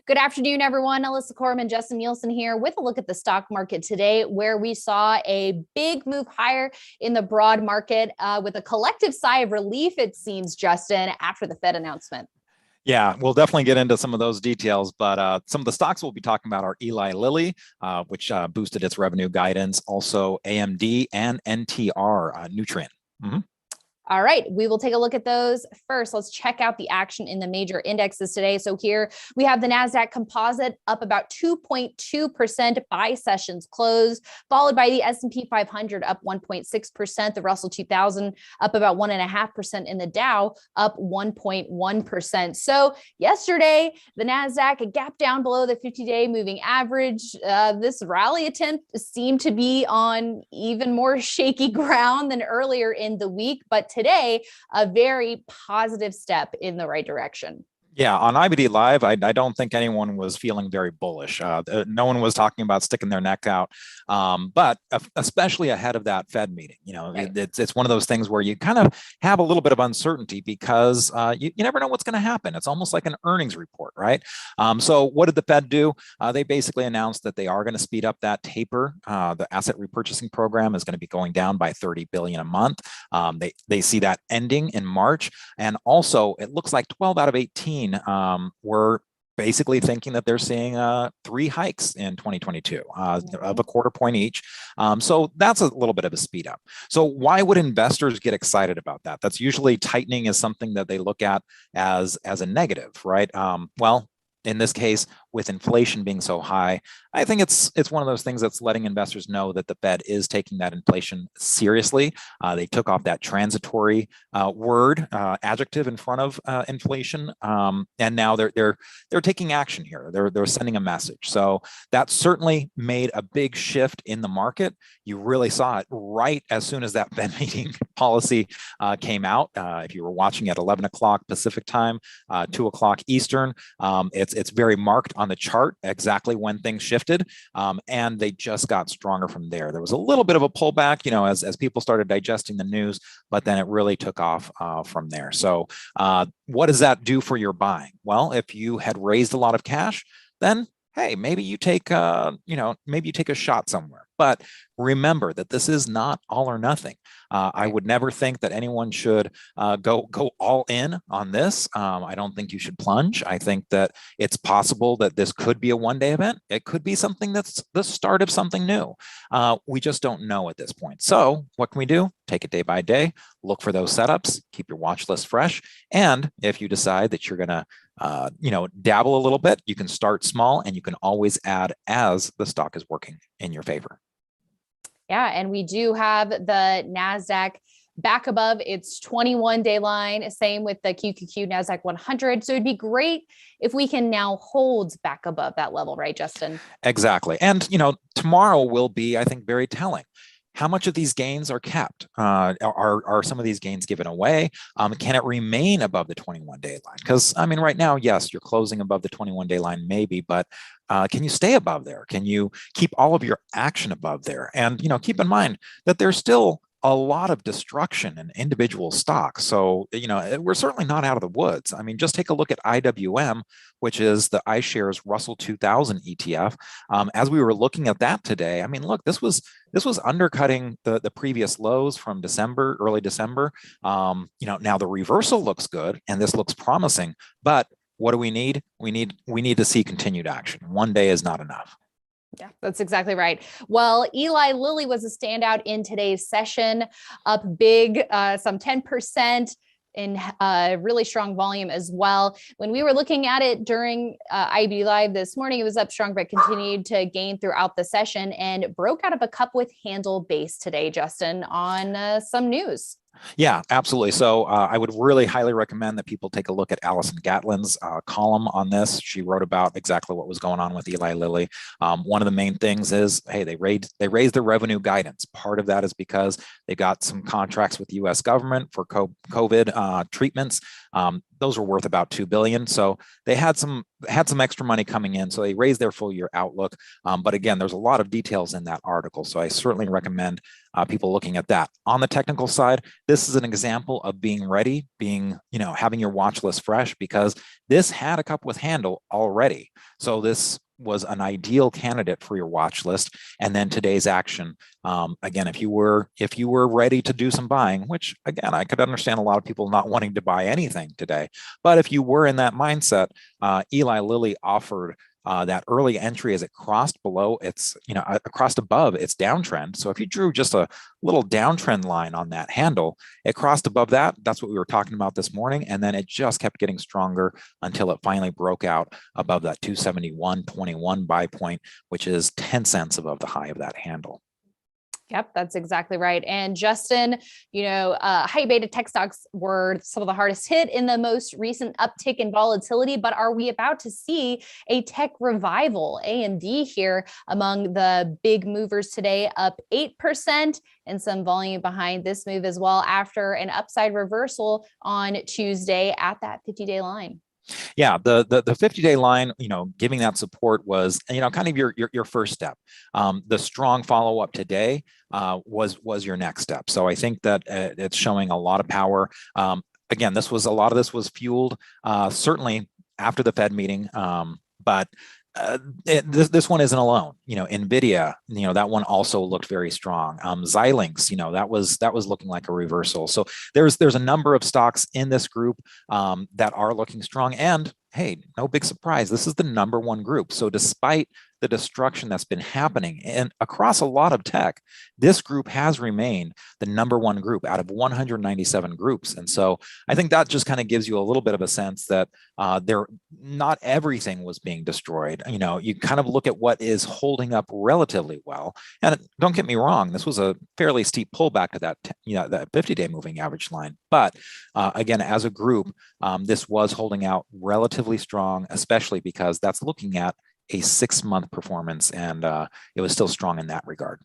Good afternoon, everyone. Alyssa Corman, Justin Nielsen here with a look at the stock market today, where we saw a big move higher in the broad market with a collective sigh of relief, it seems, Justin, after the Fed announcement. Yeah, we'll definitely get into some of those details, but some of the stocks we'll be talking about are Eli Lilly, which boosted its revenue guidance, also AMD and NTR, Nutrien. All right, we will take a look at those. First, let's check out the action in the major indexes today. So here we have the NASDAQ Composite up about 2.2% by sessions closed, followed by the S&P 500 up 1.6%, the Russell 2000 up about 1.5%, and the Dow up 1.1%. So yesterday, the NASDAQ gapped down below the 50-day moving average. This rally attempt seemed to be on even more shaky ground than earlier in the week, but today, a very positive step in the right direction. Yeah, on IBD Live, I don't think anyone was feeling very bullish. No one was talking about sticking their neck out, but especially ahead of that Fed meeting. You know, right. It's one of those things where you kind of have a little bit of uncertainty because you never know what's going to happen. It's almost like an earnings report, right? So what did the Fed do? They basically announced that they are going to speed up that taper. The asset repurchasing program is going to be going down by $30 billion a month. They see that ending in March, and also it looks like 12 out of 18 were basically thinking that they're seeing 3 hikes in 2022 of a quarter point each. So that's a little bit of a speed up. So why would investors get excited about that? That's usually tightening is something that they look at as a negative, right? Well, in this case, with inflation being so high, I think it's one of those things that's letting investors know that the Fed is taking that inflation seriously. They took off that transitory adjective in front of inflation, and now they're taking action here. They're sending a message. So that certainly made a big shift in the market. You really saw it right as soon as that Fed meeting policy came out. If you were watching at 11 o'clock Pacific time, 2 o'clock Eastern, it's very marked on the chart exactly when things shifted, and they just got stronger from there. There was a little bit of a pullback, you know, as people started digesting the news, but then it really took off from there. So what does that do for your buying? Well, if you had raised a lot of cash, then hey, maybe you take maybe you take a shot somewhere. But remember that this is not all or nothing. I would never think that anyone should go all in on this. I don't think you should plunge. I think that it's possible that this could be a one-day event. It could be something that's the start of something new. We just don't know at this point. So what can we do? Take it day by day. Look for those setups. Keep your watch list fresh. And if you decide that you're going to dabble a little bit, you can start small and you can always add as the stock is working in your favor. Yeah, and we do have the NASDAQ back above its 21-day line. Same with the QQQ NASDAQ 100. So it'd be great if we can now hold back above that level, right, Justin? Exactly. And, tomorrow will be, I think, very telling. How much of these gains are kept? Are some of these gains given away? Can it remain above the 21-day line? Because, I mean, right now, yes, you're closing above the 21-day line, maybe, but can you stay above there? Can you keep all of your action above there? And, keep in mind that there's still a lot of destruction in individual stocks. So, we're certainly not out of the woods. I mean, just take a look at IWM, which is the iShares Russell 2000 ETF. As we were looking at that today, I mean, look, this was undercutting the previous lows from early December. Now the reversal looks good and this looks promising, but what do we need? We need to see continued action. One day is not enough. Yeah, that's exactly right. Well, Eli Lilly was a standout in today's session, up big, some 10% in really strong volume as well. When we were looking at it during IB Live this morning, it was up strong, but continued to gain throughout the session and broke out of a cup with handle base today, Justin, on some news. Yeah, absolutely. So I would really highly recommend that people take a look at Allison Gatlin's column on this. She wrote about exactly what was going on with Eli Lilly. One of the main things is, hey, they raised their revenue guidance. Part of that is because they got some contracts with the U.S. government for COVID treatments. Those were worth about $2 billion. So they had some had some extra money coming in, so they raised their full year outlook. But again, there's a lot of details in that article, so I certainly recommend people looking at that. On the technical side, this is an example of being ready, having your watch list fresh, because this had a cup with handle already. So this was an ideal candidate for your watch list. And then today's action, again, if you were ready to do some buying, which again, I could understand a lot of people not wanting to buy anything today, but if you were in that mindset, Eli Lilly offered that early entry as it crossed below its, crossed above its downtrend. So if you drew just a little downtrend line on that handle, it crossed above that. That's what we were talking about this morning. And then it just kept getting stronger until it finally broke out above that 271.21 buy point, which is 10 cents above the high of that handle. Yep, that's exactly right. And Justin, high beta tech stocks were some of the hardest hit in the most recent uptick in volatility, but are we about to see a tech revival? AMD here among the big movers today, up 8%, and some volume behind this move as well after an upside reversal on Tuesday at that 50-day line. Yeah, the 50-day line, giving that support was, kind of your first step. The strong follow up today was your next step. So I think that it's showing a lot of power. Again, a lot of this was fueled certainly after the Fed meeting, but this one isn't alone. Nvidia, that one also looked very strong. Xilinx, that was looking like a reversal. So there's a number of stocks in this group that are looking strong. And hey, no big surprise, this is the number one group. So despite the destruction that's been happening and across a lot of tech, this group has remained the number one group out of 197 groups. And so I think that just kind of gives you a little bit of a sense that not everything was being destroyed. You kind of look at what is holding up relatively well. And don't get me wrong, this was a fairly steep pullback to that, that 50-day moving average line. But again, as a group, this was holding out relatively strong, especially because that's looking at a 6-month performance, and it was still strong in that regard.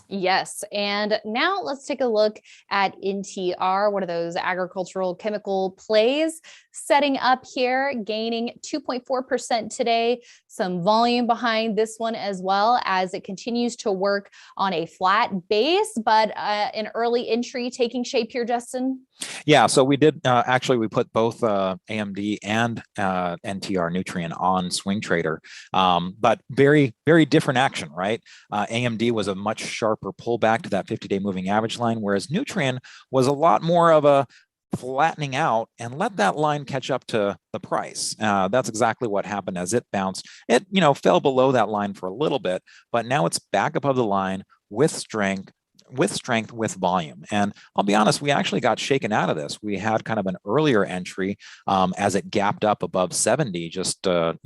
Yes. And now let's take a look at NTR, one of those agricultural chemical plays, setting up here, gaining 2.4% today. Some volume behind this one as well as it continues to work on a flat base, but an early entry taking shape here, Justin. Yeah, so we did actually, we put both AMD and NTR Nutrien on Swing Trader, but very, very different action, right? AMD was a much sharper pullback to that 50-day moving average line, whereas Nutrien was a lot more of a flattening out and let that line catch up to the price. That's exactly what happened as it bounced. It, fell below that line for a little bit, but now it's back above the line with strength, with volume. And I'll be honest, we actually got shaken out of this. We had kind of an earlier entry as it gapped up above 70 just, a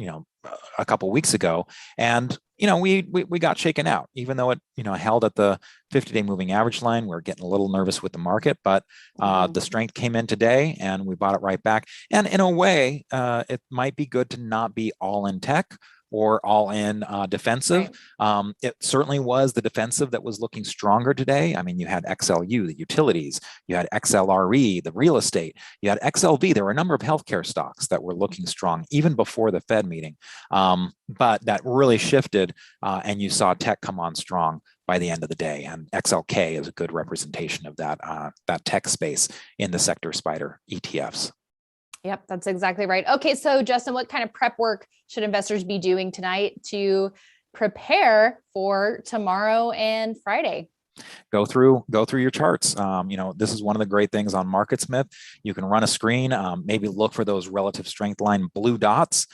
couple weeks ago. And, we got shaken out, even though it, held at the 50-day moving average line. We're getting a little nervous with the market, but the strength came in today and we bought it right back. And in a way, it might be good to not be all in tech or all in defensive. Right. It certainly was the defensive that was looking stronger today. I mean, you had XLU, the utilities, you had XLRE, the real estate, you had XLV. There were a number of healthcare stocks that were looking strong even before the Fed meeting. But that really shifted and you saw tech come on strong by the end of the day. And XLK is a good representation of that tech space in the sector spider ETFs. Yep, that's exactly right. Okay, so Justin, what kind of prep work should investors be doing tonight to prepare for tomorrow and Friday? Go through your charts. This is one of the great things on MarketSmith. You can run a screen, maybe look for those relative strength line blue dots.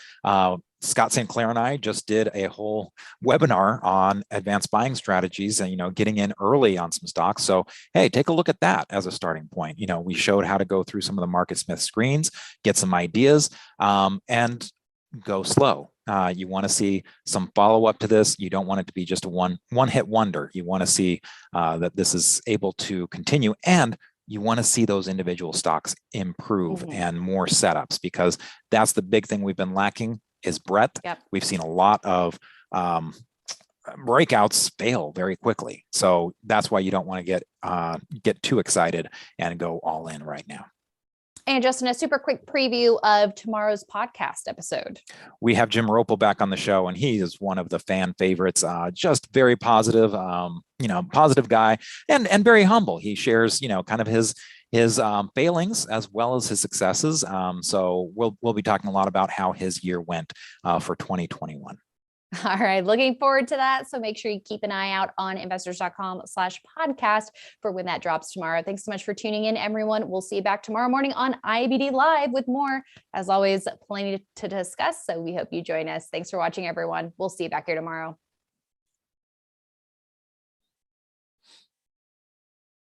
Scott St. Clair and I just did a whole webinar on advanced buying strategies and, getting in early on some stocks. So, hey, take a look at that as a starting point. We showed how to go through some of the MarketSmith screens, get some ideas, and go slow. You want to see some follow-up to this. You don't want it to be just a one-hit wonder. You want to see that this is able to continue, and you want to see those individual stocks improve and more setups, because that's the big thing we've been lacking is breadth. Yep. We've seen a lot of breakouts fail very quickly. So that's why you don't want to get too excited and go all in right now. And Justin, a super quick preview of tomorrow's podcast episode. We have Jim Ropel back on the show, and he is one of the fan favorites. Just very positive, positive guy, and very humble. He shares, kind of his failings as well as his successes. So we'll be talking a lot about how his year went for 2021. All right. Looking forward to that. So make sure you keep an eye out on investors.com/podcast for when that drops tomorrow. Thanks so much for tuning in, everyone. We'll see you back tomorrow morning on IBD Live with more. As always, plenty to discuss. So we hope you join us. Thanks for watching, everyone. We'll see you back here tomorrow.